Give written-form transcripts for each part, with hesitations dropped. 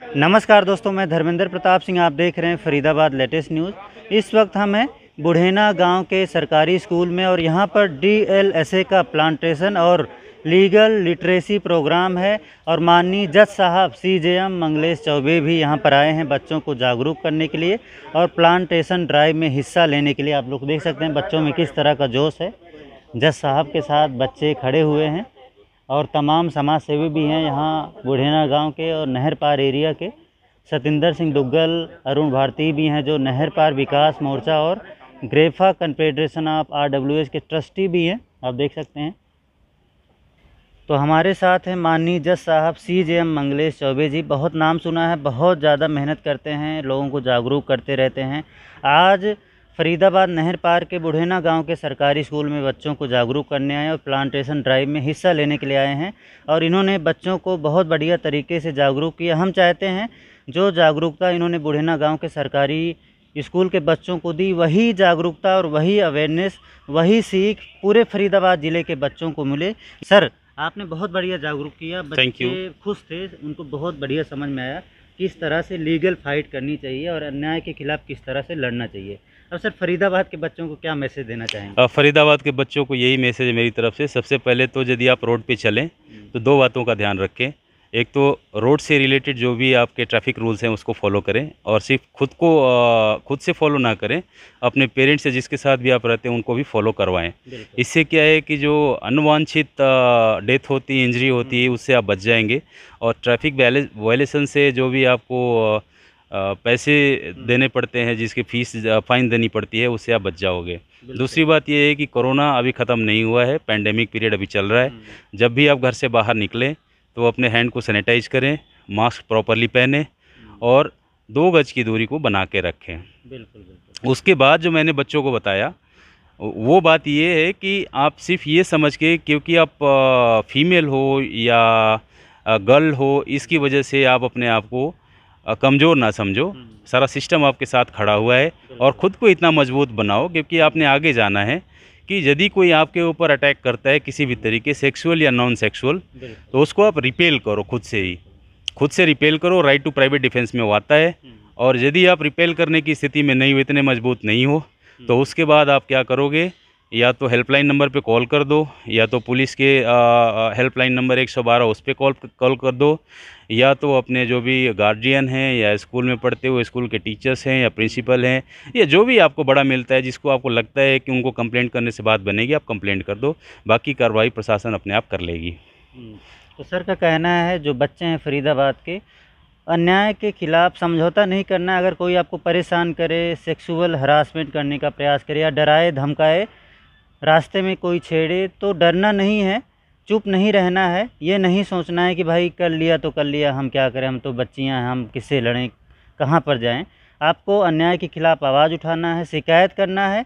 नमस्कार दोस्तों, मैं धर्मेंद्र प्रताप सिंह। आप देख रहे हैं फरीदाबाद लेटेस्ट न्यूज़। इस वक्त हम हैं बुढ़ेना गांव के सरकारी स्कूल में और यहां पर DLSA का प्लांटेशन और लीगल लिटरेसी प्रोग्राम है और माननीय जज साहब CJM मंगलेश चौबे भी यहां पर आए हैं बच्चों को जागरूक करने के लिए और प्लांटेशन ड्राइव में हिस्सा लेने के लिए। आप लोग देख सकते हैं बच्चों में किस तरह का जोश है। जज साहब के साथ बच्चे खड़े हुए हैं और तमाम समाज सेवी भी हैं यहाँ बुढ़ेना गांव के और नहर पार एरिया के। सतिंदर सिंह दुग्गल, अरुण भारती भी हैं जो नहर पार विकास मोर्चा और ग्रेफा कन्फेडरेशन ऑफ RWS के ट्रस्टी भी हैं, आप देख सकते हैं। तो हमारे साथ हैं माननीय जज साहब CJM मंगलेश चौबे जी। बहुत नाम सुना है, बहुत ज़्यादा मेहनत करते हैं, लोगों को जागरूक करते रहते हैं। आज फरीदाबाद नहर पार के बुढ़ेना गांव के सरकारी स्कूल में बच्चों को जागरूक करने आए और प्लांटेशन ड्राइव में हिस्सा लेने के लिए आए हैं और इन्होंने बच्चों को बहुत बढ़िया तरीके से जागरूक किया। हम चाहते हैं जो जागरूकता इन्होंने बुढ़ेना गांव के सरकारी स्कूल के बच्चों को दी, वही जागरूकता और वही अवेयरनेस, वही सीख पूरे फरीदाबाद ज़िले के बच्चों को मिले। सर, आपने बहुत बढ़िया जागरूक किया, बच्चे खुश थे, उनको बहुत बढ़िया समझ में आया किस तरह से लीगल फाइट करनी चाहिए और अन्याय के खिलाफ किस तरह से लड़ना चाहिए। अब सर, फरीदाबाद के बच्चों को क्या मैसेज देना चाहेंगे? फरीदाबाद के बच्चों को यही मैसेज है मेरी तरफ से। सबसे पहले तो यदि आप रोड पे चलें तो दो बातों का ध्यान रखें। एक तो रोड से रिलेटेड जो भी आपके ट्रैफिक रूल्स हैं उसको फॉलो करें और सिर्फ खुद से फॉलो ना करें, अपने पेरेंट्स से जिसके साथ भी आप रहते हैं उनको भी फॉलो करवाएं। इससे क्या है कि जो अनवांछित डेथ होती है, इंजरी होती है, उससे आप बच जाएंगे। और ट्रैफिक वायलेशन से जो भी आपको पैसे देने पड़ते हैं, जिसकी फीस फाइन देनी पड़ती है, उससे आप बच जाओगे। दूसरी बात यह है कि कोरोना अभी ख़त्म नहीं हुआ है, पैंडेमिक पीरियड अभी चल रहा है। जब भी आप घर से बाहर निकलें तो अपने हैंड को सैनिटाइज करें, मास्क प्रॉपरली पहने और 2 गज की दूरी को बना के रखें। बिल्कुल। उसके बाद जो मैंने बच्चों को बताया वो बात ये है कि आप सिर्फ ये समझ के, क्योंकि आप फीमेल हो या गर्ल हो, इसकी वजह से आप अपने आप को कमज़ोर ना समझो। सारा सिस्टम आपके साथ खड़ा हुआ है और ख़ुद को इतना मजबूत बनाओ, क्योंकि आपने आगे जाना है कि यदि कोई आपके ऊपर अटैक करता है किसी भी तरीके, सेक्सुअल या नॉन सेक्सुअल, तो उसको आप रिपेल करो, खुद से रिपेल करो। राइट टू प्राइवेट डिफेंस में वो आता है। और यदि आप रिपेल करने की स्थिति में नहीं हो, इतने मजबूत नहीं हो, तो उसके बाद आप क्या करोगे, या तो हेल्पलाइन नंबर पे कॉल कर दो, या तो पुलिस के हेल्पलाइन नंबर 112 उस पर कॉल कर दो, या तो अपने जो भी गार्जियन हैं या स्कूल में पढ़ते हुए स्कूल के टीचर्स हैं या प्रिंसिपल हैं या जो भी आपको बड़ा मिलता है, जिसको आपको लगता है कि उनको कंप्लेंट करने से बात बनेगी, आप कंप्लेंट कर दो। बाकी कार्रवाई प्रशासन अपने आप कर लेगी। तो सर का कहना है जो बच्चे हैं फरीदाबाद के, अन्याय के खिलाफ समझौता नहीं करना। अगर कोई आपको परेशान करे, सेक्सुअल हरासमेंट करने का प्रयास करे या डराए धमकाए, रास्ते में कोई छेड़े, तो डरना नहीं है, चुप नहीं रहना है। ये नहीं सोचना है कि भाई कर लिया तो कर लिया, हम क्या करें, हम तो बच्चियां हैं, हम किससे लड़ें, कहाँ पर जाएं। आपको अन्याय के खिलाफ आवाज़ उठाना है, शिकायत करना है,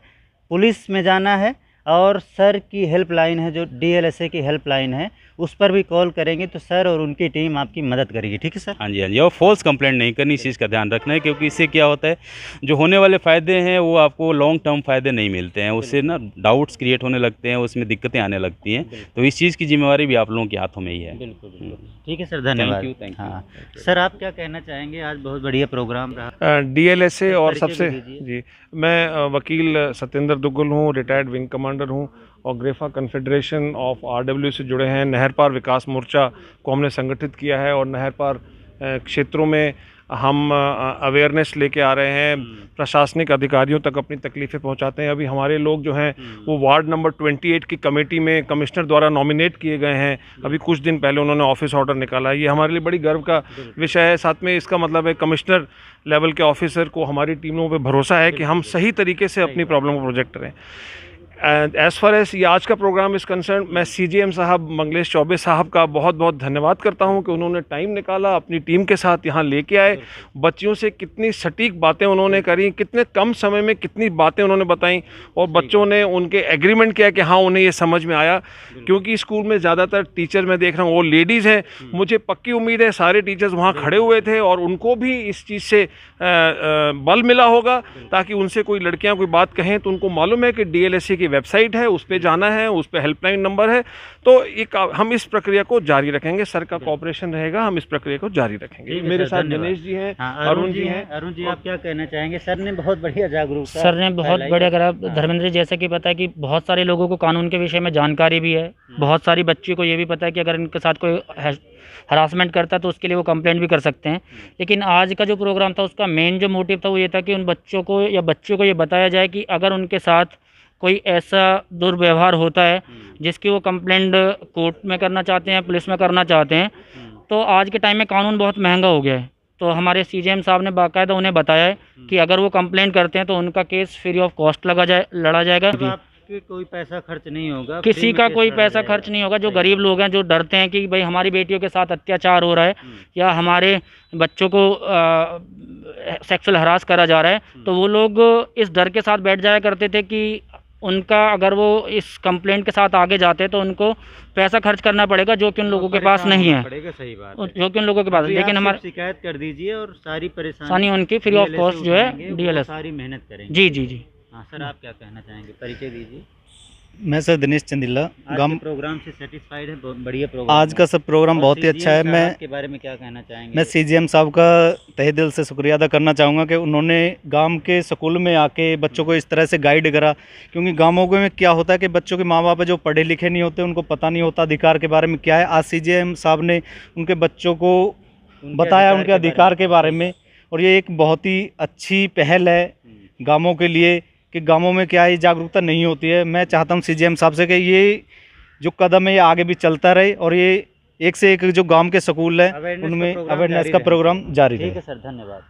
पुलिस में जाना है और सर की हेल्पलाइन है जो DLSA की हेल्पलाइन है, उस पर भी कॉल करेंगे तो सर और उनकी टीम आपकी मदद करेगी। ठीक है सर? हाँ जी। और फॉल्स कंप्लेंट नहीं करनी, इस चीज़ का ध्यान रखना है, क्योंकि इससे क्या होता है, जो होने वाले फ़ायदे हैं वो आपको लॉन्ग टर्म फ़ायदे नहीं मिलते हैं, उससे ना डाउट्स क्रिएट होने लगते हैं, उसमें दिक्कतें आने लगती हैं। तो इस चीज़ की जिम्मेवारी भी आप लोगों के हाथों में ही है। बिल्कुल। ठीक है सर, धन्यवाद। Thank you. हाँ सर, आप क्या कहना चाहेंगे? आज बहुत बढ़िया प्रोग्राम रहा। DLSA और सबसे जी, मैं वकील सतिंदर दुग्गल हूँ, रिटायर्ड विंग कमांडर हूँ और ग्रेफा कन्फेडरेशन ऑफ RWS से जुड़े हैं। नहर पार विकास मोर्चा को हमने संगठित किया है और नहर पार क्षेत्रों में हम अवेयरनेस लेके आ रहे हैं, प्रशासनिक अधिकारियों तक अपनी तकलीफ़ें पहुंचाते हैं। अभी हमारे लोग जो हैं वो वार्ड नंबर 28 की कमेटी में कमिश्नर द्वारा नॉमिनेट किए गए हैं। अभी कुछ दिन पहले उन्होंने ऑफिस ऑर्डर निकाला है। ये हमारे लिए बड़ी गर्व का विषय है। साथ में इसका मतलब है कमिश्नर लेवल के ऑफिसर को हमारी टीमों पर भरोसा है कि हम सही तरीके से अपनी प्रॉब्लम को प्रोजेक्ट करें। एज़ फार एज ये आज का प्रोग्राम इस कंसर्न, मैं CJM साहब मंगलेश चौबे साहब का बहुत बहुत धन्यवाद करता हूं कि उन्होंने टाइम निकाला, अपनी टीम के साथ यहां लेके आए। बच्चियों से कितनी सटीक बातें उन्होंने करी, कितने कम समय में कितनी बातें उन्होंने बताई और बच्चों ने उनके एग्रीमेंट किया कि हाँ उन्हें ये समझ में आया। क्योंकि स्कूल में ज़्यादातर टीचर मैं देख रहा हूँ वो लेडीज़ हैं। मुझे पक्की उम्मीद है सारे टीचर्स वहाँ खड़े हुए थे और उनको भी इस चीज़ से बल मिला होगा, ताकि उनसे कोई लड़कियाँ कोई बात कहें तो उनको मालूम है कि DLSA की वेबसाइट है, उस पर जाना है, उस पर हेल्पलाइन नंबर है। तो एक हम इस प्रक्रिया को जारी रखेंगे, सर का कोऑपरेशन रहेगा, हम इस प्रक्रिया को जारी रखेंगे। मेरे साथ दिनेश जी हैं, अरुण जी हैं। अरुण जी, आप क्या कहना चाहेंगे? सर ने बहुत बढ़िया जागरूकता, सर ने बहुत बढ़िया करा। धर्मेंद्र जी, जैसा कि पता है कि बहुत सारे लोगों को कानून के विषय में जानकारी भी है, बहुत सारी बच्चियों को ये भी पता है कि अगर इनके साथ कोई हरासमेंट करता है तो उसके लिए वो कंप्लेंट भी कर सकते हैं। लेकिन आज का जो प्रोग्राम था उसका मेन जो मोटिव था वो ये था कि उन बच्चों को या बच्चियों को ये बताया जाए कि अगर उनके साथ कोई ऐसा दुर्व्यवहार होता है जिसकी वो कंप्लेंट कोर्ट में करना चाहते हैं, पुलिस में करना चाहते हैं, तो आज के टाइम में कानून बहुत महंगा हो गया है। तो हमारे सीजेएम साहब ने बाकायदा उन्हें बताया है कि अगर वो कंप्लेंट करते हैं तो उनका केस फ्री ऑफ कॉस्ट लड़ा जाएगा। कि कोई पैसा खर्च नहीं होगा, किसी का कोई पैसा खर्च नहीं होगा। जो गरीब लोग हैं, जो डरते हैं कि भाई हमारी बेटियों के साथ अत्याचार हो रहा है या हमारे बच्चों को सेक्सुअल हरास करा जा रहा है, तो वो लोग इस डर के साथ बैठ जाया करते थे कि उनका अगर वो इस कंप्लेंट के साथ आगे जाते तो उनको पैसा खर्च करना पड़ेगा, जो कि उन लोगों के पास नहीं है, सही बात है, जो कि उन लोगों के पास। लेकिन हमारे शिकायत कर दीजिए और सारी परेशानी उनकी फ्री ऑफ कॉस्ट जो है डीएलएस सारी मेहनत करेंगे। जी जी जी। हाँ सर, आप क्या कहना चाहेंगे? परिचय दीजिए। मैं सर दिनेश चंदिला। प्रोग्राम से सेटिस्फाइड है? बढ़िया प्रोग्राम आज का सब प्रोग्राम बहुत ही अच्छा है। मैं के बारे में क्या कहना चाहेंगे? मैं सीजीएम साहब का तहे दिल से शुक्रिया अदा करना चाहूँगा कि उन्होंने गांव के स्कूल में आके बच्चों को इस तरह से गाइड करा। क्योंकि गाँवों में क्या होता है कि बच्चों के माँ बाप जो पढ़े लिखे नहीं होते, उनको पता नहीं होता अधिकार के बारे में क्या है। आज सीजीएम साहब ने उनके बच्चों को बताया उनके अधिकार के बारे में, और ये एक बहुत ही अच्छी पहल है गाँवों के लिए कि गांवों में क्या है जागरूकता नहीं होती है। मैं चाहता हूं सीजीएम साहब से कि ये जो कदम है ये आगे भी चलता रहे और ये एक से एक जो गांव के स्कूल है उनमें अवेयरनेस का प्रोग्राम जारी रहे। ठीक है सर, धन्यवाद।